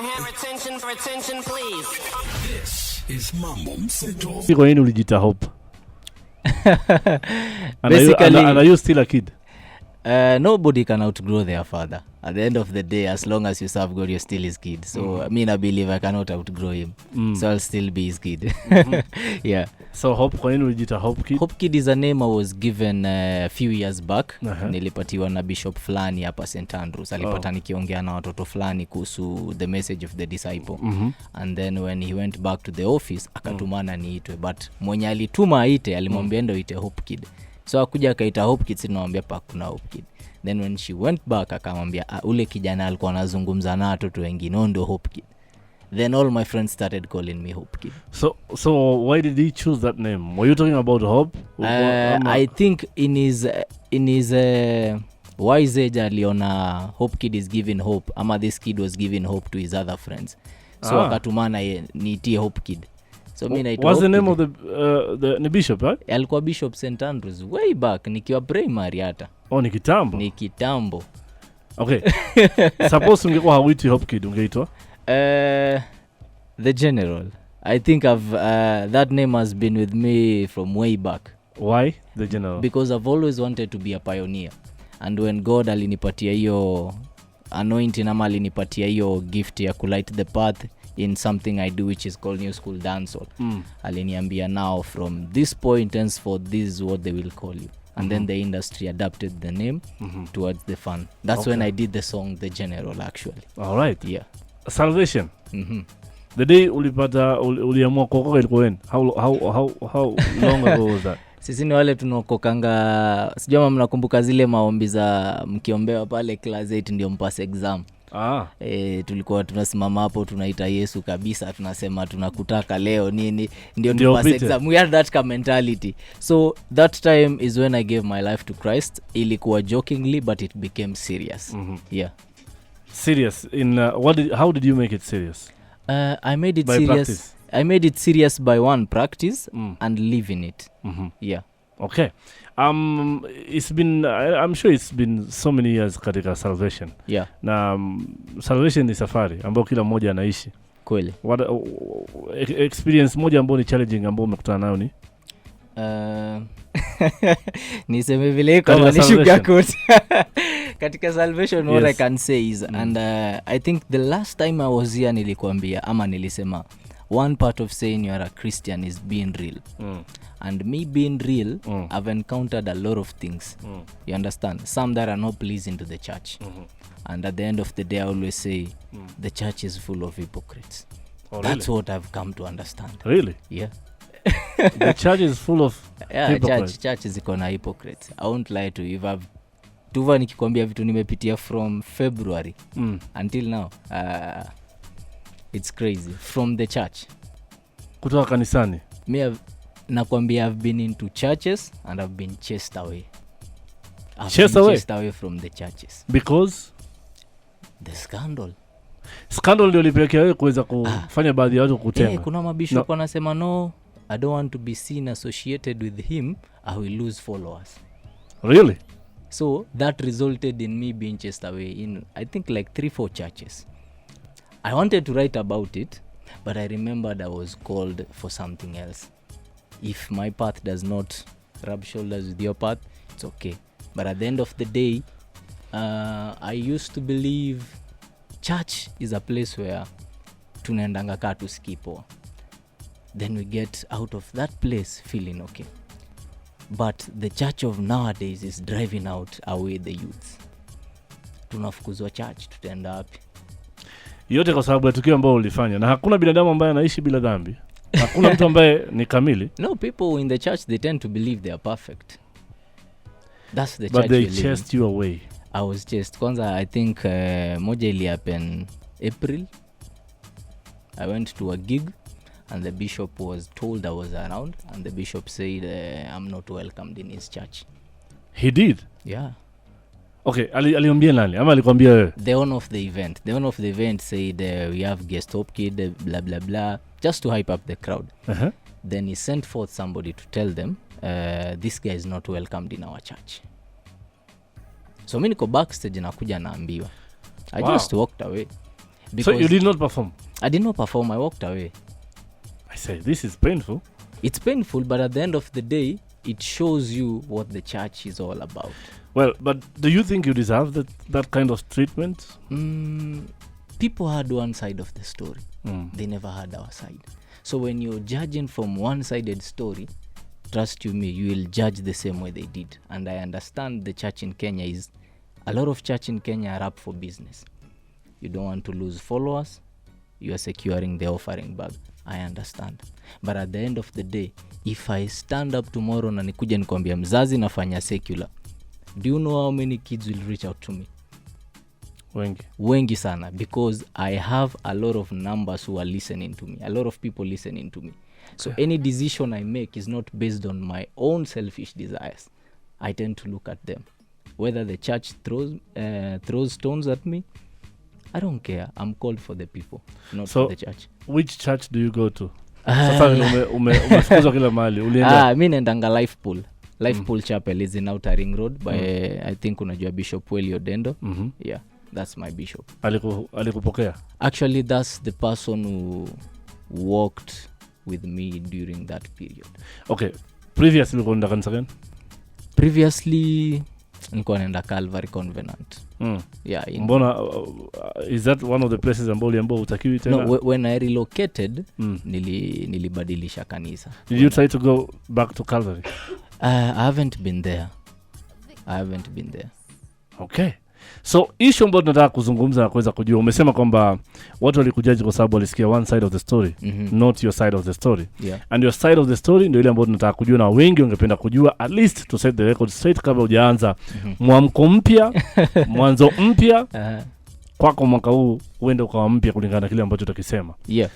have attention please? This is Mambo Mseto. Kwa nini ulijita Hope? Basically, and are you still a kid? Nobody can outgrow their father. At the end of the day, as long as you serve God, you're still his kid. So I believe I cannot outgrow him. So I'll still be his kid. Yeah. So Hope, kwa nini ulijita Hopekid? Hopekid is a name I was given a few years back. Nilipatiwa na bishop fulani hapa St. Andrews. Alipata nikiongea na watoto fulani kuhusu the message of the disciple. And then when he went back to the office, akatumana niitwe. But mwenye alituma aite, alimwambia ndo ite Hopekid. So akuja akaita Hopekid, sinamwambia pa kuna Hopekid. Then when she went back, akamwambia ule kijana alikuwa anazungumza na watoto wengine ndo Hopekid. Then all my friends started calling me Hopekid. So why did he choose that name? Were you talking about hope? I think in his wise age aliona Hopekid is giving hope. Ama this kid was giving hope to his other friends. So akatumana niitie Hopekid. So mimi naitwa. What's the name of the bishop, right? Alikuwa Bishop St. Andrews way back nikiwa primary hata. Oh, ni kitambo. Okay. Suppose ungekuwa hauiti Hopekid ungeitwa? The General. I think that name has been with me from way back. Why the General? Because I've always wanted to be a pioneer. And when God alinipatia hiyo anointing ama alinipatia hiyo gift ya light the path in something I do which is called New School Dancehall. Aliniambia now from this point henceforth this is what they will call you. And then the industry adapted the name towards the fun. That's when I did the song The General actually. All right. Yeah. Salvation. The day uliamua kuokoka ilikuwa when? How long ago was that? Sisi ni wale tunaokokanga, sijui mnakumbuka zile maombi za mkiombewa pale class 8 ndio mpase exam. Tulikuwa tunasimama hapo tunaita Yesu kabisa, tunasema tunakutaka leo nini ndio mpase exam. We had that mentality. So that time is when I gave my life to Christ. Ilikuwa jokingly but it became serious. Yeah. Serious in how did you make it serious? I made it by serious. Practice? I made it serious by one, practice and living it. Yeah. Okay. It's been I'm sure it's been so many years katika salvation. Yeah. Na salvation ni safari ambayo kila mmoja anaishi. Kweli. What experience moja ambayo ni challenging ambayo umekutana nayo ni? Niseme vile kama ni sugarcoat. Katika salvation what I can say is and I think the last time I was here nilikwambia ama nilisema one part of saying you are a Christian is being real. And me being real, I've encountered a lot of things. You understand? Some that are not pleasing to the church. And at the end of the day I always say the church is full of hypocrites. Oh, that's really? what I've come to understand. Really? Yeah. The church is full of hypocrites. Church is iko na hypocrites. I won't lie to you. If I've tuva nikikwambia vitu nimepitia from February until now, it's crazy. From the church. Kutoka kanisani. Nakwambia I've been into churches and I've been chased away. Chased away from the churches. Because? The scandal. Scandal ndio lipelekea wewe kuweza kufanya baadhi ya watu kutenga. Kuna mabishop wanasema no, I don't want to be seen associated with him, I will lose followers. Really? So that resulted in me being chased away in I think like 3-4 churches. I wanted to write about it, but I remembered I was called for something else. If my path does not rub shoulders with your path, it's okay. But at the end of the day, I used to believe church is a place where tunaendanga kaa tusikipo. Then we get out of that place feeling okay. But the church of nowadays is driving out away the youth. Tunafukuzwa church, tutaenda wapi? Yote kwa sababu ya tukio ambalo ulifanya. Na hakuna binadamu ambaye anaishi bila dhambi. Hakuna mtu ambaye ni kamili. No, people in the church they tend to believe they are perfect. That's the but church. But they chased you away. I was chased. Kwanza I think moja ili happen April. I went to a gig and the bishop was told I was around and the bishop said I'm not welcomed in his church. He did? Yeah. Okay, aliambia nani? Ama alikwambia wewe? The owner of the event said we have guest Hopekid blah blah blah just to hype up the crowd. Then he sent forth somebody to tell them this guy is not welcomed in our church. So mimi niko backstage nakuja naambiwa. I just walked away. So you did not perform? I did not perform. I walked away. I say, this is painful. It's painful, but at the end of the day, it shows you what the church is all about. Well, but do you think you deserve that kind of treatment? People had one side of the story. They never had our side. So when you're judging from one-sided story, trust you me, you will judge the same way they did. And I understand the church in Kenya is, a lot of church in Kenya are up for business. You don't want to lose followers. You are securing the offering bag. I understand. But at the end of the day, if I stand up tomorrow na nikuja nikwambia mzazi nafanya secular, do you know how many kids will reach out to me? Wengi sana, because I have a lot of numbers who are listening to me, a lot of people listening to me. So any decision I make is not based on my own selfish desires. I tend to look at them. Whether the church throws stones at me, I don't care. I'm called for the people, not for the church. Which church do you go to? Sasa umefukuzwa kila mahali. Ulienda? Mimi naendanga Life Pool. Life Pool Chapel is in Outer Ring Road by I think unajua Bishop Weli Odendo. Yeah, that's my bishop. Alikupokea? Actually, that's the person who walked with me during that period. Okay. Previously ulikuwa unaenda kanisa gani? Previously nilikuwa naenda Calvary Covenant. Yeah. Mbona is that one of the places ambao utakiwi tena? No, when I relocated, nilibadilisha kanisa. Did you try to go back to Calvary? I haven't been there. Okay. So issue ambayo tunataka kuzungumza na kuweza kujua, umesema kwamba watu walikujaji kwa sababu walisikia one side of the story, not your side of the story. Yeah. And your side of the story ndio ile ambayo tunataka kujua, na wengi wangependa kujua, at least to set the record straight kabla hujaanza mwamko mpya, mwanzo mpya. Kwako mwaka huu uende ukawa mpya kulingana na kile ambacho tutakisema. Yeah.